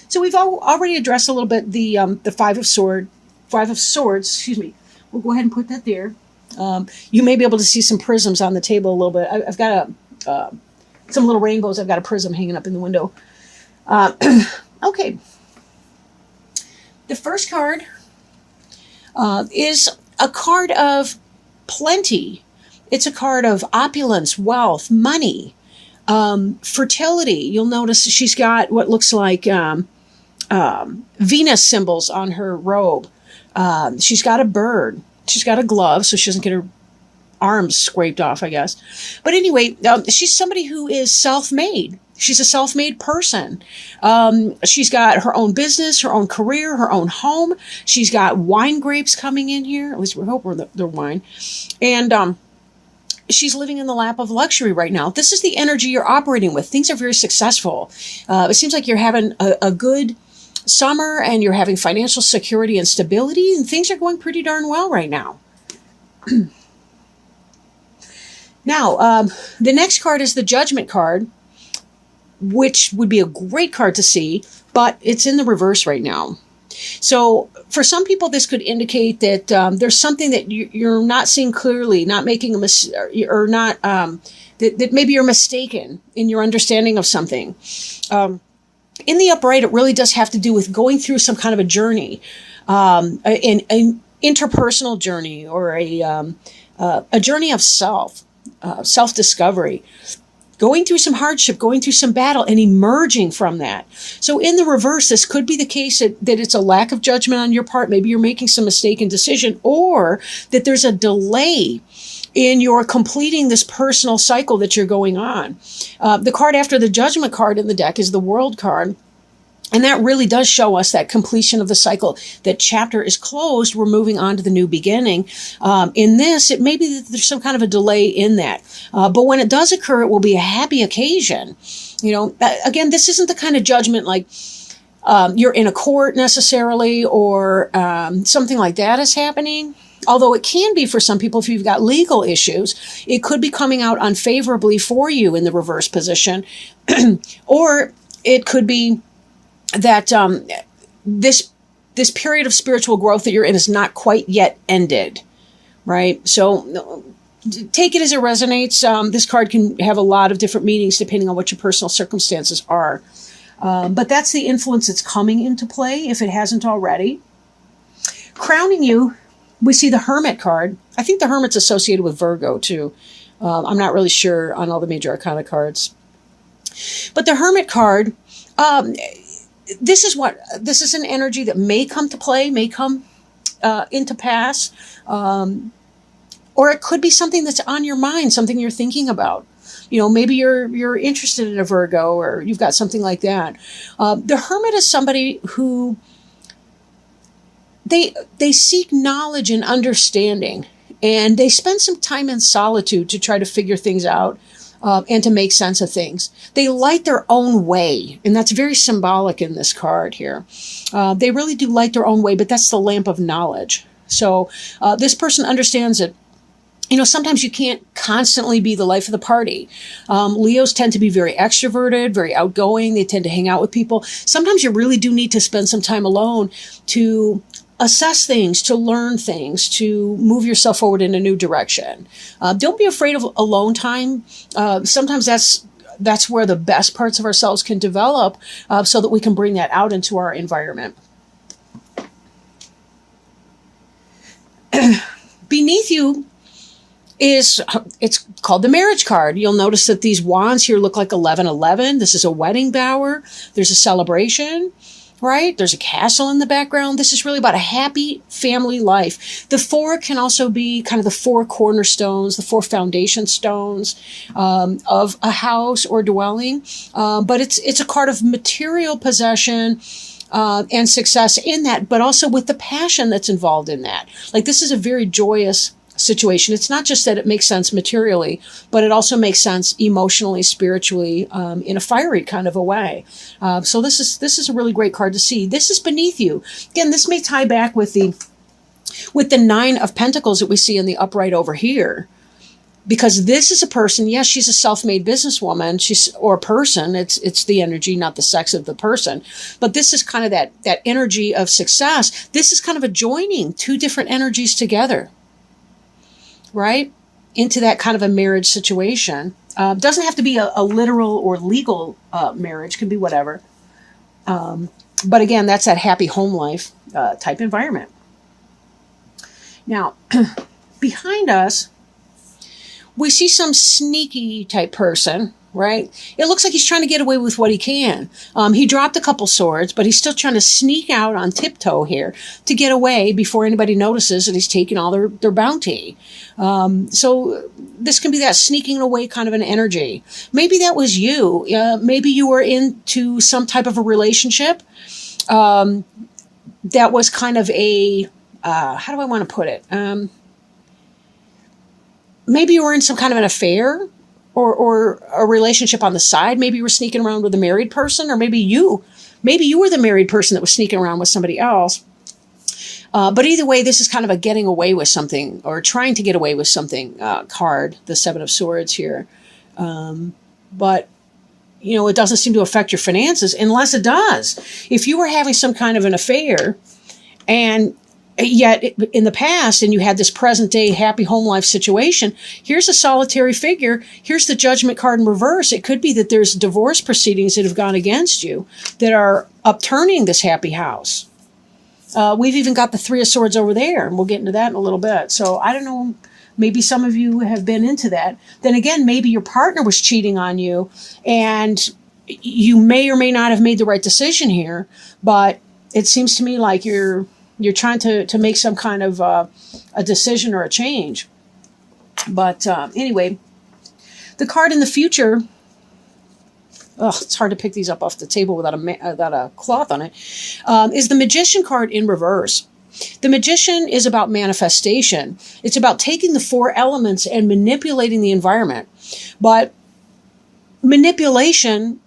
So we've already addressed a little bit the Five of Swords. Excuse me. We'll go ahead and put that there. You may be able to see some prisms on the table a little bit. I've got some little rainbows. I've got a prism hanging up in the window. Okay. The first card is a card of plenty. It's a card of opulence, wealth, money, fertility. You'll notice she's got what looks like Venus symbols on her robe. She's got a bird. She's got a glove so she doesn't get her arms scraped off, I guess. But anyway, she's somebody who is self-made. She's a self-made person. She's got her own business, her own career, her own home. She's got wine grapes coming in here. At least we hope they're wine. And she's living in the lap of luxury right now. This is the energy you're operating with. Things are very successful. It seems like you're having a good summer and you're having financial security and stability, and things are going pretty darn well right now. Now, the next card is the Judgment card, which would be a great card to see, but it's in the reverse right now. So for some people, this could indicate that there's something that you're not seeing clearly, not making a mistake, or not, that maybe you're mistaken in your understanding of something. In the upright, it really does have to do with going through some kind of a journey, an interpersonal journey, or a journey of self-discovery, going through some hardship, going through some battle, and emerging from that. So in the reverse, this could be the case that it's a lack of judgment on your part. Maybe you're making some mistaken decision, or that there's a delay in your completing this personal cycle that you're going on. The card after the Judgment card in the deck is the World card. And that really does show us that completion of the cycle. That chapter is closed. We're moving on to the new beginning. In this, it may be that there's some kind of a delay in that. But when it does occur, it will be a happy occasion. You know, again, this isn't the kind of judgment like you're in a court necessarily, or something like that is happening. Although it can be for some people if you've got legal issues, it could be coming out unfavorably for you in the reverse position. Or it could be that this period of spiritual growth that you're in is not quite yet ended, right? So take it as it resonates. This card can have a lot of different meanings depending on what your personal circumstances are. But that's the influence that's coming into play if it hasn't already. Crowning you, we see the Hermit card. I think the Hermit's associated with Virgo too. I'm not really sure on all the major arcana cards. But the Hermit card, this is an energy that may come to play, may come into pass, or it could be something that's on your mind, something you're thinking about. You know, maybe you're interested in a Virgo, or you've got something like that. The Hermit is somebody who they seek knowledge and understanding, and they spend some time in solitude to try to figure things out. And to make sense of things. They light their own way, and that's very symbolic in this card here. They really do light their own way, but that's the lamp of knowledge. So this person understands that, you know, sometimes you can't constantly be the life of the party. Leos tend to be very extroverted, very outgoing. They tend to hang out with people. Sometimes you really do need to spend some time alone to assess things, to learn things, to move yourself forward in a new direction. Don't be afraid of alone time. Sometimes that's where the best parts of ourselves can develop, so that we can bring that out into our environment. Beneath you it's called the Marriage card. You'll notice that these wands here look like 1111. This is a wedding bower. There's a celebration. Right? There's a castle in the background. This is really about a happy family life. The four can also be kind of the four cornerstones, the four foundation stones of a house or dwelling. But it's a card of material possession and success in that, but also with the passion that's involved in that. Like, this is a very joyous situation. It's not just that it makes sense materially, but it also makes sense emotionally, spiritually, in a fiery kind of a way. So this is a really great card to see. This is beneath you. Again, this may tie back with the Nine of Pentacles that we see in the upright over here. Because this is a person, yes, she's a self-made businesswoman, or a person. It's the energy, not the sex of the person. But this is kind of that energy of success. This is kind of a joining two different energies together, right? Into that kind of a marriage situation. Doesn't have to be a literal or legal marriage. Could be whatever. But again, that's that happy home life type environment. Now, behind us, we see some sneaky type person, right? It looks like he's trying to get away with what he can. He dropped a couple swords, but he's still trying to sneak out on tiptoe here to get away before anybody notices that he's taking all their bounty. So this can be that sneaking away kind of an energy. Maybe that was you. Maybe you were into some type of a relationship that was kind of a, how do I want to put it? Maybe you were in some kind of an affair or a relationship on the side. Maybe you were sneaking around with a married person, or maybe you were the married person that was sneaking around with somebody else. But either way, this is kind of a getting away with something, or trying to get away with something card, the Seven of Swords here. But, it doesn't seem to affect your finances unless it does. If you were having some kind of an affair, and yet in the past, and you had this present day happy home life situation, here's a solitary figure. Here's the Judgment card in reverse. It could be that there's divorce proceedings that have gone against you that are upturning this happy house. We've even got the Three of Swords over there, and we'll get into that in a little bit. So I don't know, maybe some of you have been into that. Then again, maybe your partner was cheating on you, and you may or may not have made the right decision here, but it seems to me like you're trying to make some kind of a decision or a change. But anyway, the card in the future, it's hard to pick these up off the table without a cloth on it, is the Magician card in reverse. The Magician is about manifestation. It's about taking the four elements and manipulating the environment. But manipulation,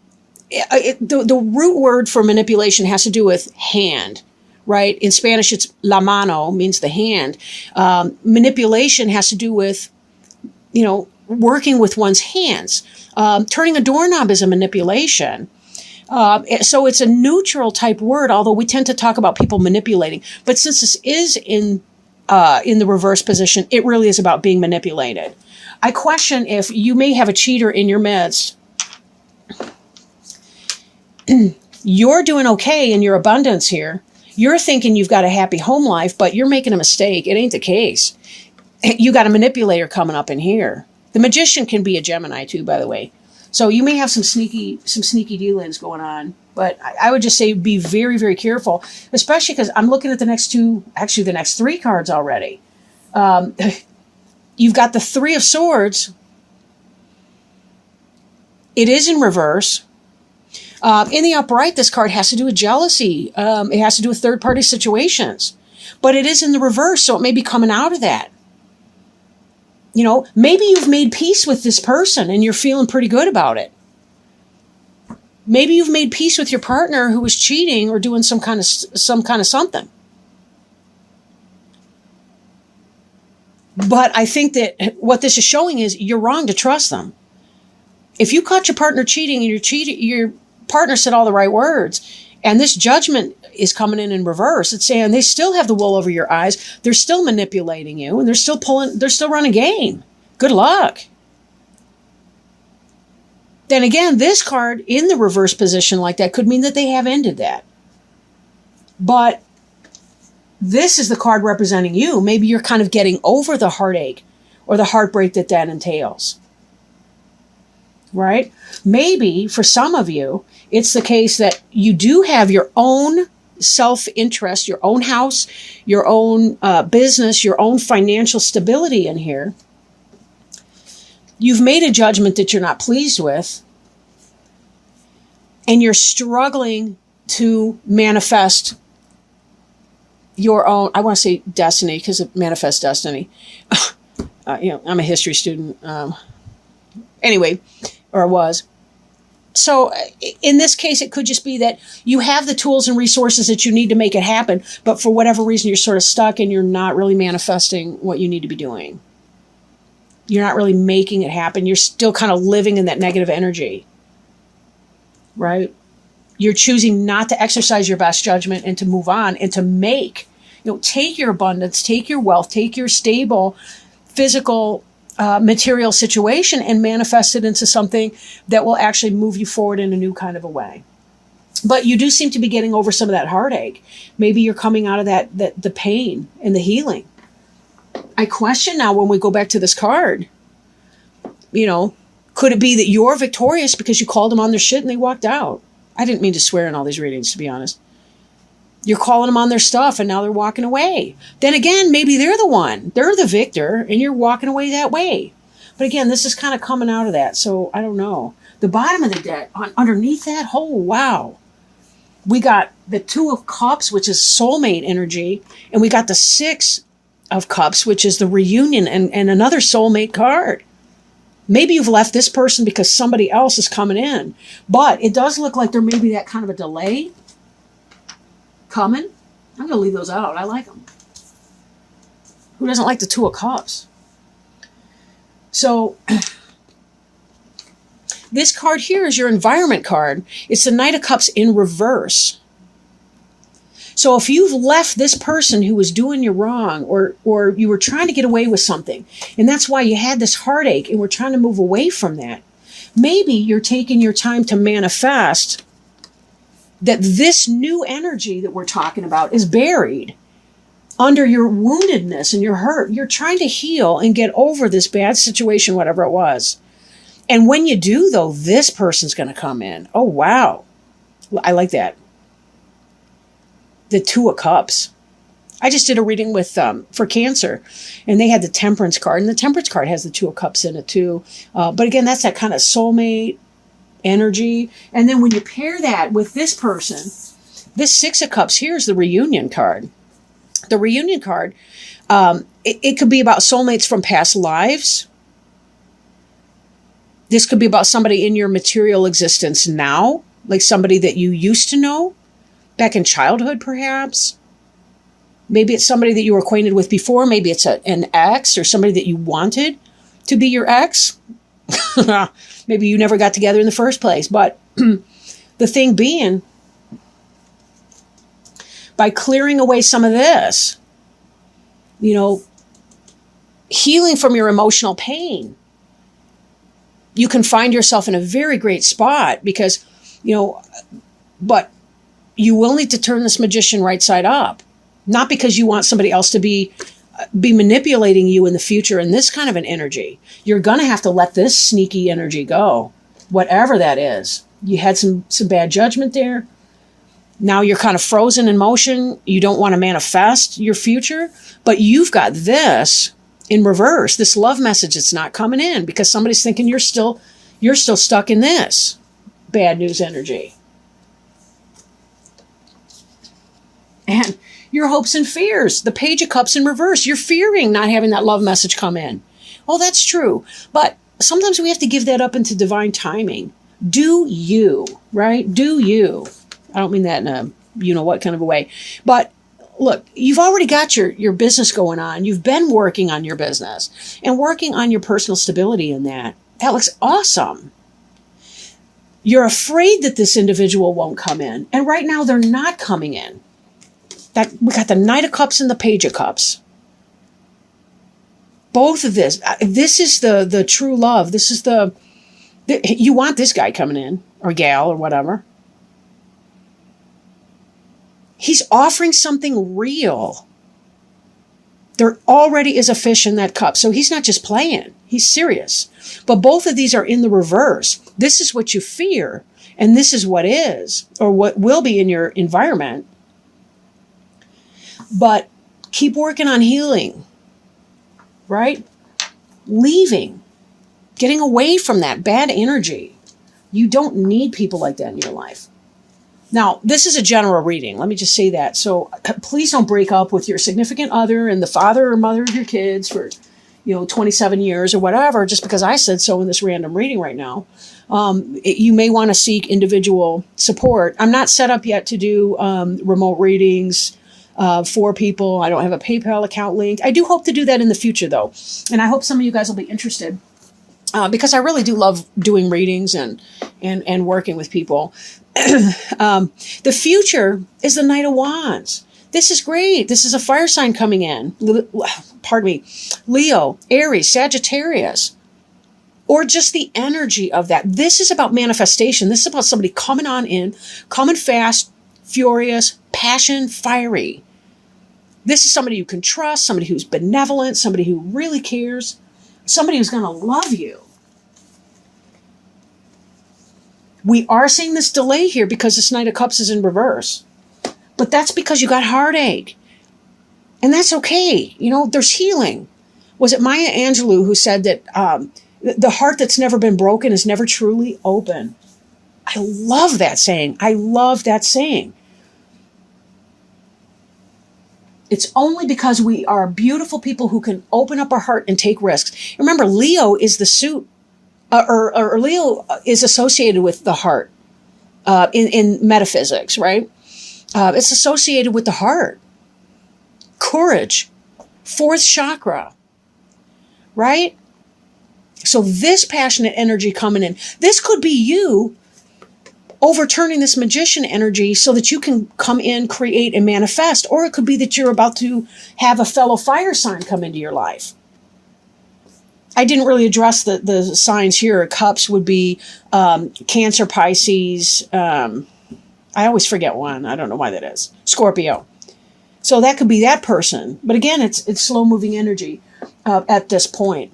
the root word for manipulation has to do with hand. Right? In Spanish, it's la mano, means the hand. Manipulation has to do with, working with one's hands. Turning a doorknob is a manipulation. So it's a neutral type word, although we tend to talk about people manipulating. But since this is in the reverse position, it really is about being manipulated. I question if you may have a cheater in your midst. You're doing okay in your abundance here. You're thinking you've got a happy home life, but you're making a mistake. It ain't the case. You got a manipulator coming up in here. The Magician can be a Gemini too, by the way. So you may have some sneaky dealings going on, but I would just say be very, very careful, especially because I'm looking at the next three cards already. You've got the Three of Swords. It is in reverse. In the upright, this card has to do with jealousy. It has to do with third-party situations. But it is in the reverse, so it may be coming out of that. Maybe you've made peace with this person and you're feeling pretty good about it. Maybe you've made peace with your partner who was cheating or doing some kind of something. But I think that what this is showing is you're wrong to trust them. If you caught your partner cheating and your partner said all the right words, and this Judgment is coming in reverse, it's saying they still have the wool over your eyes. They're still manipulating you, and they're still running game. Good luck. Then again, this card in the reverse position like that could mean that they have ended that. But this is the card representing you. Maybe you're kind of getting over the heartache or the heartbreak that entails. Right? Maybe for some of you, it's the case that you do have your own self-interest, your own house, your own business, your own financial stability in here. You've made a judgment that you're not pleased with, and you're struggling to manifest your own, I want to say destiny, because it manifests destiny. I'm a history student. Anyway, or was. So in this case, it could just be that you have the tools and resources that you need to make it happen, but for whatever reason, you're sort of stuck and you're not really manifesting what you need to be doing. You're not really making it happen. You're still kind of living in that negative energy, right? You're choosing not to exercise your best judgment and to move on and to make, take your abundance, take your wealth, take your stable physical material situation and manifest it into something that will actually move you forward in a new kind of a way. But you do seem to be getting over some of that heartache. Maybe you're coming out of the pain and the healing. I question now when we go back to this card, could it be that you're victorious because you called them on their shit and they walked out? I didn't mean to swear in all these readings, to be honest. You're calling them on their stuff and now they're walking away. Then again, maybe they're the one. They're the victor and you're walking away that way. But again, this is kind of coming out of that. So I don't know. The bottom of the deck, underneath that, oh, wow. We got the 2 of Cups, which is soulmate energy. And we got the 6 of Cups, which is the reunion and another soulmate card. Maybe you've left this person because somebody else is coming in. But it does look like there may be that kind of a delay coming. I'm going to leave those out. I like them. Who doesn't like the 2 of Cups? So this card here is your environment card. It's the Knight of Cups in reverse. So if you've left this person who was doing you wrong or you were trying to get away with something, and that's why you had this heartache and we're trying to move away from that, maybe you're taking your time to manifest that this new energy that we're talking about is buried under your woundedness and your hurt. You're trying to heal and get over this bad situation, whatever it was. And when you do, though, this person's going to come in. Oh, wow. I like that. The 2 of Cups. I just did a reading with for Cancer, and they had the Temperance card, and the Temperance card has the 2 of Cups in it too. But again, that's that kind of soulmate energy. And then when you pair that with this person, this 6 of Cups here is the reunion card. The reunion card, it could be about soulmates from past lives. This could be about somebody in your material existence now, like somebody that you used to know back in childhood, perhaps. Maybe it's somebody that you were acquainted with before. Maybe it's an ex or somebody that you wanted to be your ex. Maybe you never got together in the first place. But the thing being, by clearing away some of this, healing from your emotional pain, you can find yourself in a very great spot because, but you will need to turn this Magician right side up. Not because you want somebody else to be manipulating you in the future in this kind of an energy. You're going to have to let this sneaky energy go, whatever that is. You had some bad judgment there. Now you're kind of frozen in motion. You don't want to manifest your future, but you've got this in reverse, this love message that's not coming in because somebody's thinking you're still stuck in this bad news energy. And your hopes and fears, the Page of Cups in reverse. You're fearing not having that love message come in. Oh, that's true. But sometimes we have to give that up into divine timing. Do you, right? Do you. I don't mean that in a what kind of a way. But look, you've already got your business going on. You've been working on your business and working on your personal stability in that. That looks awesome. You're afraid that this individual won't come in. And right now they're not coming in. That we got the Knight of Cups and the Page of Cups. Both of this is the true love. This is you want this guy coming in or gal or whatever. He's offering something real. There already is a fish in that cup. So he's not just playing. He's serious. But both of these are in the reverse. This is what you fear. And this is what is or what will be in your environment. But keep working on healing, right? Leaving, getting away from that bad energy. You don't need people like that in your life. Now, this is a general reading. Let me just say that. So please don't break up with your significant other and the father or mother of your kids for, 27 years or whatever, just because I said so in this random reading right now. You may want to seek individual support. I'm not set up yet to do remote readings. for people. I don't have a PayPal account linked. I do hope to do that in the future, though. And I hope some of you guys will be interested because I really do love doing readings and working with people. The future is the Knight of Wands. This is great. This is a fire sign coming in. Pardon me. Leo, Aries, Sagittarius, or just the energy of that. This is about manifestation. This is about somebody coming on in, coming fast, furious, passion, fiery. This is somebody you can trust, somebody who's benevolent, somebody who really cares, somebody who's going to love you. We are seeing this delay here because this Knight of Cups is in reverse. But that's because you got heartache. And that's okay. You know, there's healing. Was it Maya Angelou who said that the heart that's never been broken is never truly open? I love that saying. I love that saying. It's only because we are beautiful people who can open up our heart and take risks. Remember, Leo is the suit, or Leo is associated with the heart in metaphysics, right? It's associated with the heart. Courage. Fourth chakra. Right? So this passionate energy coming in, this could be you overturning this magician energy so that you can come in, create, and manifest. Or it could be that you're about to have a fellow fire sign come into your life. I didn't really address the signs here. Cups would be Cancer, Pisces. I always forget one. I don't know why that is. Scorpio. So that could be that person. But again, it's slow-moving energy at this point.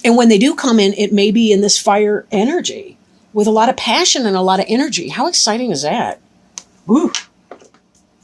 And when they do come in, it may be in this fire energy with a lot of passion and a lot of energy. How exciting is that? Woo!